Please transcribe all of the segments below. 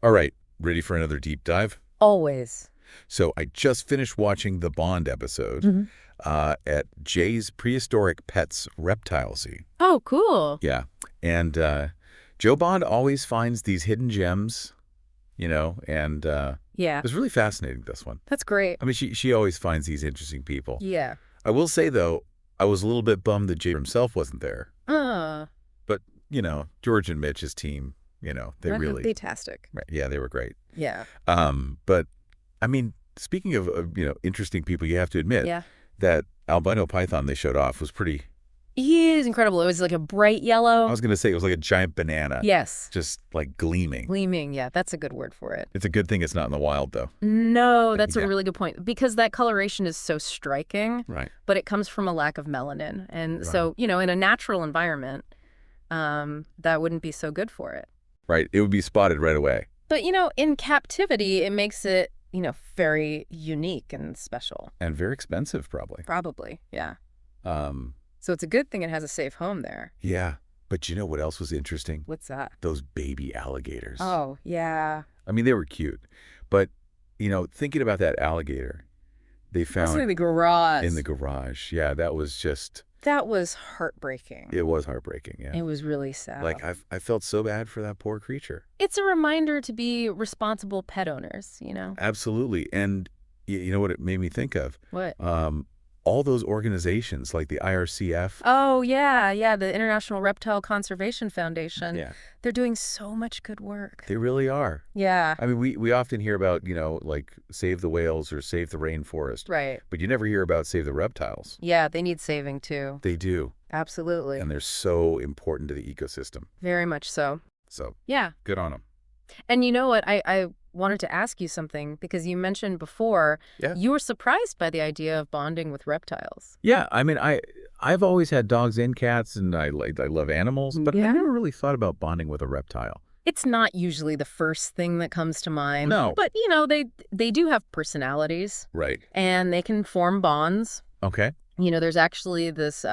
All right, ready for another deep dive? Always. So I just finished watching the Bond episode hmm at Jay's Prehistoric Pets Reptile Sea. Oh, cool. Yeah, and Joe Bond always finds these hidden gems, and it Yeah, was really fascinating, this one. that's great. I mean, she always finds these interesting people. Yeah. I will say, though, I was a little bit bummed that Jay himself wasn't there. Uh, But, George and Mitch's team, they really, fantastic. right, yeah, they were great. Yeah. But I mean, speaking of interesting people, you have to admit Yeah. that albino python they showed off was pretty. He is incredible. It was like a bright I yellow. was going to say it was like a giant banana. Yes. Just like gleaming. Gleaming. Yeah, that's a good word for it. It's a good thing it's not in the wild, though. No, that's Yeah. a really good point. Because that coloration is so striking, Right. but it comes from a lack of melanin. And so, in a natural environment, that wouldn't be so good for it. Right. It would be spotted right away. But, in captivity, it makes it, very unique and special. And very expensive, probably. Probably, yeah. Um, So it's a good thing it has a safe home there. yeah. But you know what else was interesting? What's that? Those baby alligators. Oh, yeah. I mean, they were cute. But, thinking about that alligator they found Mostly the garage. in the garage. Yeah, that was just, That was heartbreaking. it was heartbreaking. Yeah. It was really sad. Like, I felt so bad for that poor creature. It's a reminder to be responsible pet owners, Absolutely. And you know what it made me think of? What? All those organizations like the IRCF. Oh, yeah, the International Reptile Conservation Foundation. Yeah, They're doing so much good work. they really are. Yeah, I mean, we often hear about, like save the whales or save the rainforest, right. but you never hear about save the reptiles. Yeah, they need saving too. They do. Absolutely. And they're so important to the ecosystem. Very much so. So Yeah. good on them. And you know what? I wanted to ask you something because you mentioned before you were surprised by the idea of bonding with reptiles. Yeah, I mean, I've always had dogs and cats, and I love animals, but I Yeah. never really thought about bonding with a reptile. It's not usually the first thing that comes to mind. No. But, they do have personalities Right. and they can form bonds. Okay. There's actually this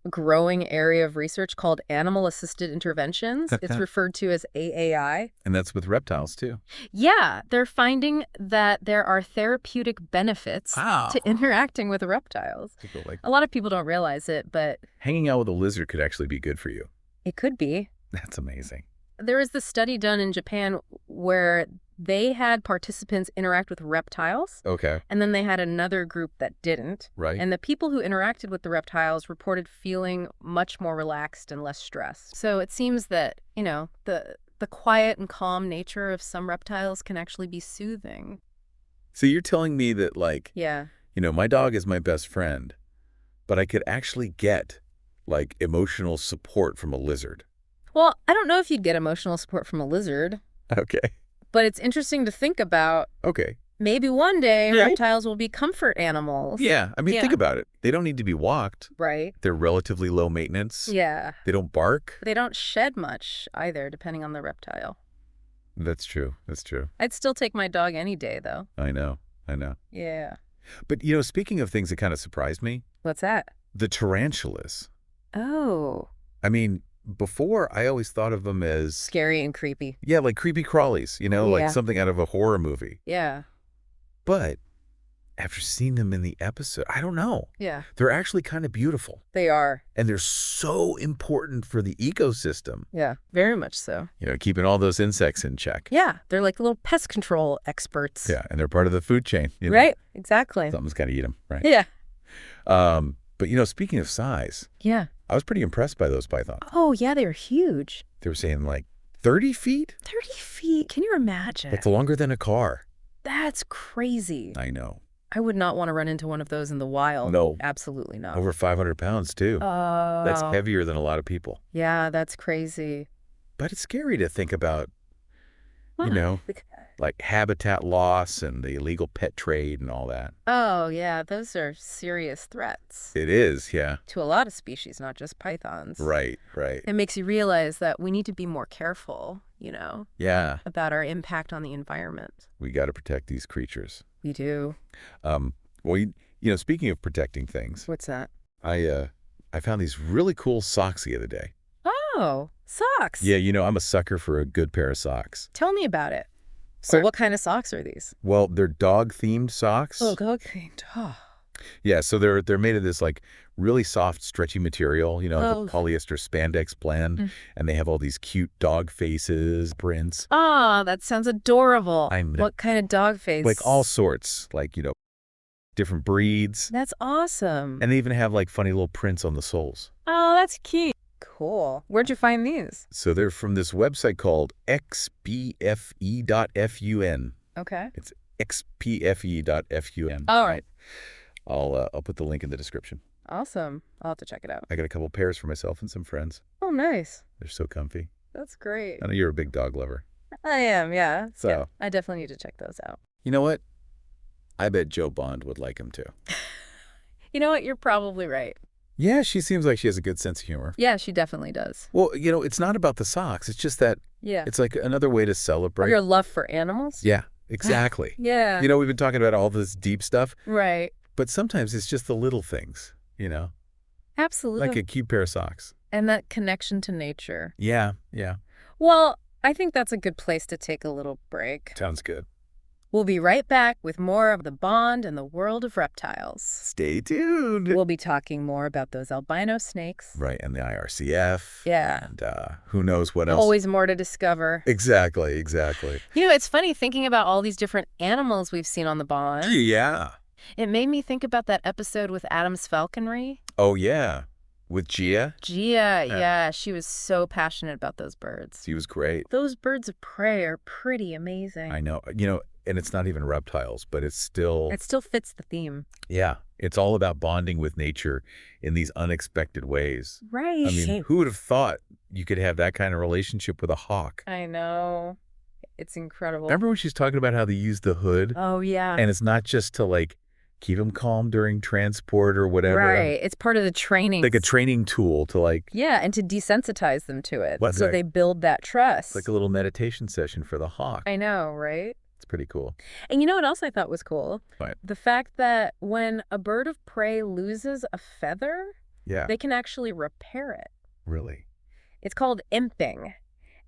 growing area of research called animal-assisted interventions. It's referred to as AAI. And that's with reptiles, too. Yeah, they're finding that there are therapeutic benefits to interacting with reptiles. People like A lot of people don't realize it, but hanging out with a lizard could actually be good for you. it could be. That's amazing. There was this study done in Japan where they had participants interact with reptiles, Okay. and then they had another group that didn't. Right. And the people who interacted with the reptiles reported feeling much more relaxed and less stressed. So it seems that, the quiet and calm nature of some reptiles can actually be soothing. So you're telling me that, like, Yeah. my dog is my best friend, but I could actually get, like, emotional support from a lizard. Well, I don't know if you'd get emotional support from a lizard, Okay. but it's interesting to think about. Okay. Maybe one day Yeah. reptiles will be comfort animals. Yeah. I mean, Yeah. think about it. They don't need to be walked. Right? They're relatively low maintenance. Yeah. They don't bark. They don't shed much either, depending on the reptile. That's true. That's true. I'd still take my dog any day, though. I know. Yeah. But, speaking of things that kind of surprised me, What's that? the tarantulas. Oh. I mean, before I always thought of them as, Scary and creepy. yeah, like creepy crawlies, Yeah. like something out of a horror movie. Yeah. But after seeing them in the episode, I don't know. Yeah. They're actually kind of beautiful. They are. And they're so important for the ecosystem, Yeah. Very much so. keeping all those insects in check. Yeah. They're like little pest control experts. Yeah, and they're part of the food chain. Right? Exactly. Something's got to eat them, right? Yeah. But, speaking of size, Yeah. I was pretty impressed by those pythons. Oh, yeah, they were huge. They were saying like 30 feet? 30 feet. Can you imagine? That's longer than a car. That's crazy. I know. I would not want to run into one of those in the wild. No. Absolutely not. Over 500 pounds, too. Oh. That's heavier than a lot of people. Yeah, that's crazy. But it's scary to think about, Wow. like habitat loss and the illegal pet trade and all that. Oh, yeah, those are serious threats It is, yeah. to a lot of species, not just pythons. Right. It makes you realize that we need to be more careful, Yeah, about our impact on the environment. we got to protect these creatures. We do. Well, speaking of protecting things, What's that? I found these really cool socks the other day. Oh, socks. Yeah, I'm a sucker for a good pair of socks. Tell me about it. So what kind of socks are these? Well, they're dog-themed socks. Oh, okay. Oh. Yeah, so they're made of this like really soft, stretchy material, Oh. the polyester spandex blend, and they have all these cute dog faces, prints. Ah, that sounds adorable. I know. What kind of dog face? Like all sorts, like, different breeds. That's awesome. And they even have like funny little prints on the soles. Oh, that's cute. Cool. Where'd you find these? So they're from this website called xpfe.fun. Okay. It's xpfe.fun. All right. I'll put the link in the description. Awesome. I'll have to check it out. I got a couple pairs for myself and some friends. Oh, nice. They're so comfy. That's great. I know you're a big dog lover. I am, yeah. So- Yeah, I definitely need to check those out. You know what? I bet Joe Bond would like them too. You know what? You're probably right. Yeah, she seems like she has a good sense of humor. Yeah, she definitely does. Well, it's not about the socks. It's just that Yeah. it's like another way to celebrate. Your love for animals? Yeah, exactly. Yeah. We've been talking about all this deep stuff, Right. but sometimes it's just the little things, Absolutely. like a cute pair of socks. And that connection to nature. Yeah, yeah. Well, I think that's a good place to take a little break. Sounds good. We'll be right back with more of the bond and the world of reptiles. Stay tuned. We'll be talking more about those albino snakes. Right, and the IRCF. Yeah. And who knows what else. Always more to discover. Exactly, exactly. It's funny thinking about all these different animals we've seen on the Bond. Yeah. It made me think about that episode with Adam's falconry. Oh, yeah. With Gia. Yeah, she was so passionate about those birds. She was great. Those birds of prey are pretty amazing. I know. And it's not even reptiles, but it's still... It still fits the theme. Yeah. It's all about bonding with nature in these unexpected ways. Right. I mean, who would have thought you could have that kind of relationship with a hawk? I know. It's incredible. Remember when she's talking about how they use the hood? Oh, yeah. And it's not just to, keep them calm during transport or whatever. Right. It's part of the training. Like a training tool to, Yeah, and to desensitize them to it. What's so that? they build that trust. It's like a little meditation session for the hawk. I know, right? It's pretty cool. And you know what else I thought was cool? What? The fact that when a bird of prey loses a feather, Yeah. they can actually repair it. Really? It's called imping.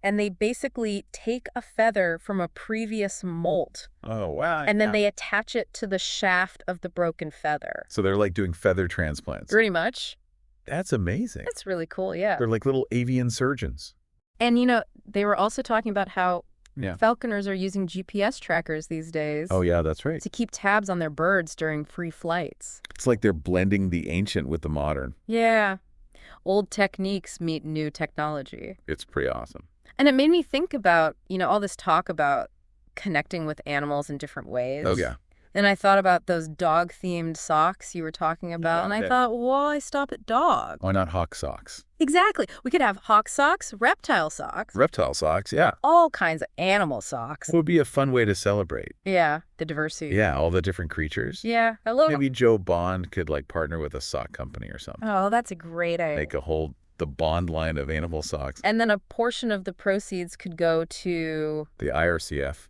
And they basically take a feather from a previous molt, Oh, wow. and then they attach it to the shaft of the broken feather. So they're doing feather transplants. Pretty much. That's amazing. That's really cool, yeah. They're like little avian surgeons. And, they were also talking about how Yeah. falconers are using GPS trackers these days Oh, yeah, that's right. to keep tabs on their birds during free flights. It's like they're blending the ancient with the modern. Yeah. Old techniques meet new technology. It's pretty awesome. And it made me think about, all this talk about connecting with animals in different ways. Oh, yeah. And I thought about those dog-themed socks you were talking about, and I thought, why stop at dog? Why not hawk socks? Exactly. We could have hawk socks, reptile socks, Reptile socks, yeah. all kinds of animal socks. It would be a fun way to celebrate. Yeah, the diversity. Yeah, all the different creatures. Yeah, I love Maybe Joe Bond could partner with a sock company or something. Oh, that's a great idea. Make the Bond line of animal socks. And then a portion of the proceeds could go to, The IRCF.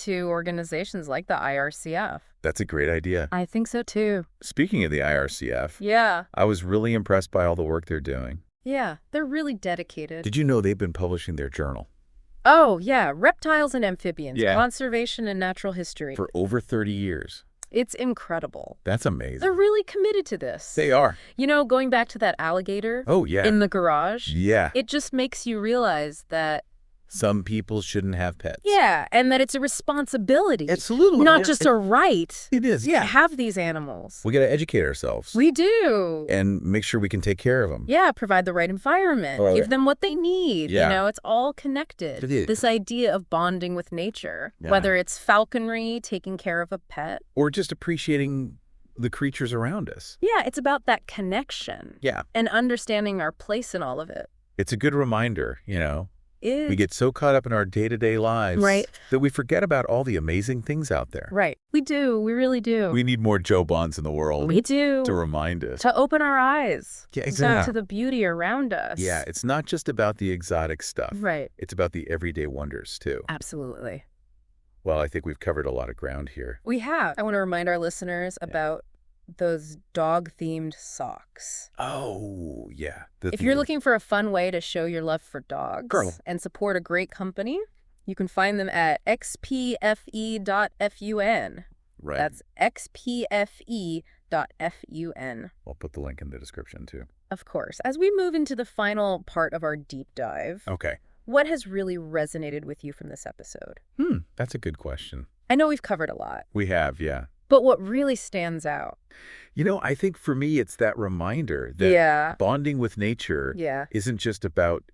to organizations like the IRCF. That's a great idea. I think so, too. Speaking of the IRCF, Yeah. I was really impressed by all the work they're doing. Yeah, they're really dedicated. Did you know they've been publishing their journal Oh, yeah, reptiles and amphibians, Yeah. conservation and natural history. for over 30 years? It's incredible. That's amazing. They're really committed to this. They are. Going back to that alligator Oh, yeah. in the garage, Yeah. it just makes you realize that, Some people shouldn't have pets. yeah, and that it's a responsibility. Absolutely. Not just a right It is, to yeah. have these animals. We got to educate ourselves We do. and make sure we can take care of them. Yeah, provide the right environment, Oh, give yeah. them what they need. Yeah. It's all connected. It is. This idea of bonding with nature, Yeah. whether it's falconry, taking care of a pet. Or just appreciating the creatures around us. Yeah, it's about that connection Yeah. and understanding our place in all of it. It's a good reminder, Is We get so caught up in our day-to-day lives Right. that we forget about all the amazing things out there. Right. We do. We really do. We need more Joe Bonds in the world We do. to remind us. To open our eyes. Yeah, to- exactly. To the beauty around us. Yeah, it's not just about the exotic stuff. Right. It's about the everyday wonders, too. Absolutely. Well, I think we've covered a lot of ground here. We have. I want to remind our listeners about those dog-themed socks. Oh, yeah. If you're looking for a fun way to show your love for dogs Girl. and support a great company, you can find them at xpfe.fun. Right. That's xpfe.fun. I'll put the link in the description, too. Of course. As we move into the final part of our deep dive, Okay. what has really resonated with you from this episode? That's a good question. I know we've covered a lot, We have, yeah. but what really stands out? I think for me, it's that reminder that Yeah. bonding with nature Yeah. isn't just about,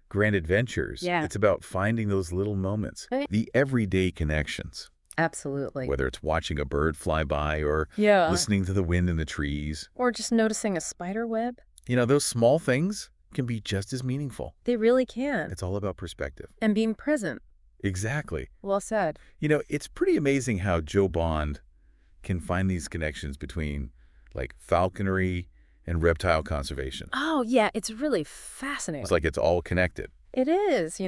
grand adventures. Yeah. It's about finding those little moments, Right. the everyday connections, Absolutely. whether it's watching a bird fly by or Yeah. listening to the wind in the trees. Or just noticing a spider web. Those small things can be just as meaningful. They really can. It's all about perspective. And being present. Exactly. Well said. It's pretty amazing how Joe Bond can find these connections between, like, falconry and reptile conservation. Oh, yeah. It's really fascinating. It's like it's all connected. It is,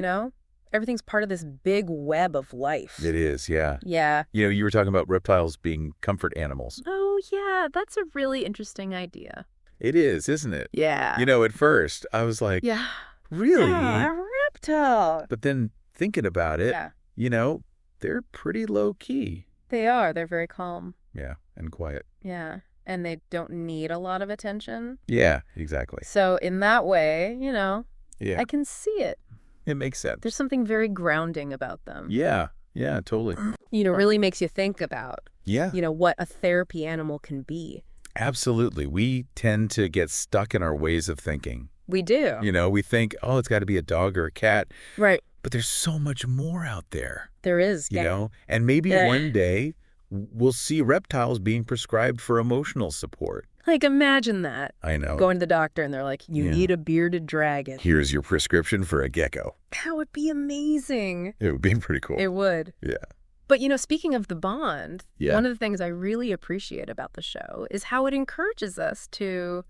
Everything's part of this big web of life. It is, yeah. Yeah. You were talking about reptiles being comfort animals. Oh, yeah. That's a really interesting idea. It is, isn't it? Yeah. At first, I was like, Yeah. really? Yeah, a reptile. But then thinking about it, Yeah. they're pretty low-key. They are. They're very calm. Yeah, and quiet. Yeah. And they don't need a lot of attention. Yeah, exactly. So in that way, Yeah, I can see it. it makes sense. There's something very grounding about them. Yeah, totally. Really makes you think about, Yeah, what a therapy animal can be. absolutely. We tend to get stuck in our ways of thinking. We do. We think, oh, it's got to be a dog or a cat. Right. But there's so much more out there, There is. And maybe one day we'll see reptiles being prescribed for emotional support. Like, imagine that. I know. Going to the doctor and they're like, you need a bearded dragon. Here's your prescription for a gecko. That would be amazing. It would be pretty cool. It would. Yeah. But, speaking of the bond, Yeah. one of the things I really appreciate about the show is how it encourages us to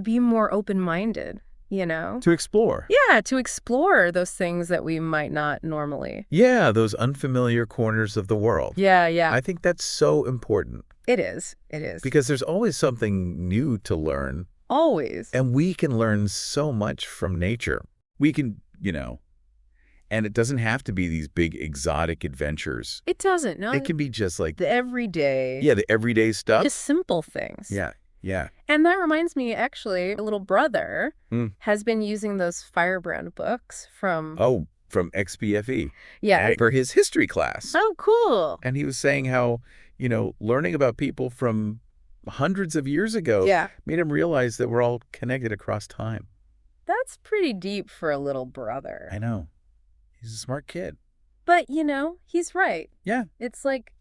be more open-minded, To explore. Yeah, to explore those things that we might not normally. Yeah, those unfamiliar corners of the world. Yeah. I think that's so important It is. It is. because there's always something new to learn, Always. and we can learn so much from nature. We can, and it doesn't have to be these big exotic adventures. It doesn't, no. It can be just like, The everyday. the everyday stuff. Just simple things. Yeah. And that reminds me, actually, a little brother Mm. has been using those Firebrand books from... Oh, from XPFE. Yeah. For his history class. Oh, cool. And he was saying how, learning about people from hundreds of years ago Yeah. made him realize that we're all connected across time. That's pretty deep for a little brother. I know. He's a smart kid. But, he's right. Yeah. It's like,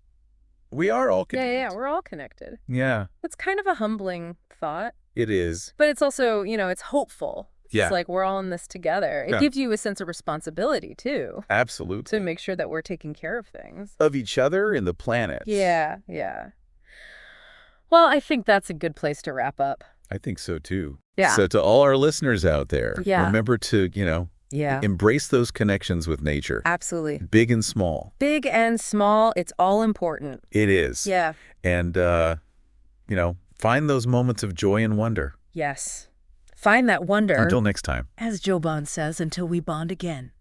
We are all connected. yeah, we're all connected. Yeah, It's kind of a humbling thought. it is. But it's also, it's hopeful. Yeah. It's like we're all in this together. It Yeah. gives you a sense of responsibility, too, Absolutely. to make sure that we're taking care of things. Of each other and the planet. Yeah. Well, I think that's a good place to wrap up. I think so, too. Yeah. So to all our listeners out there, Yeah. remember to, Yeah. embrace those connections with nature. Absolutely. Big and small. Big and small, it's all important. It is. Yeah. And, find those moments of joy and wonder. Yes. Find that wonder. Until next time. As Joe Bond says, until we bond again.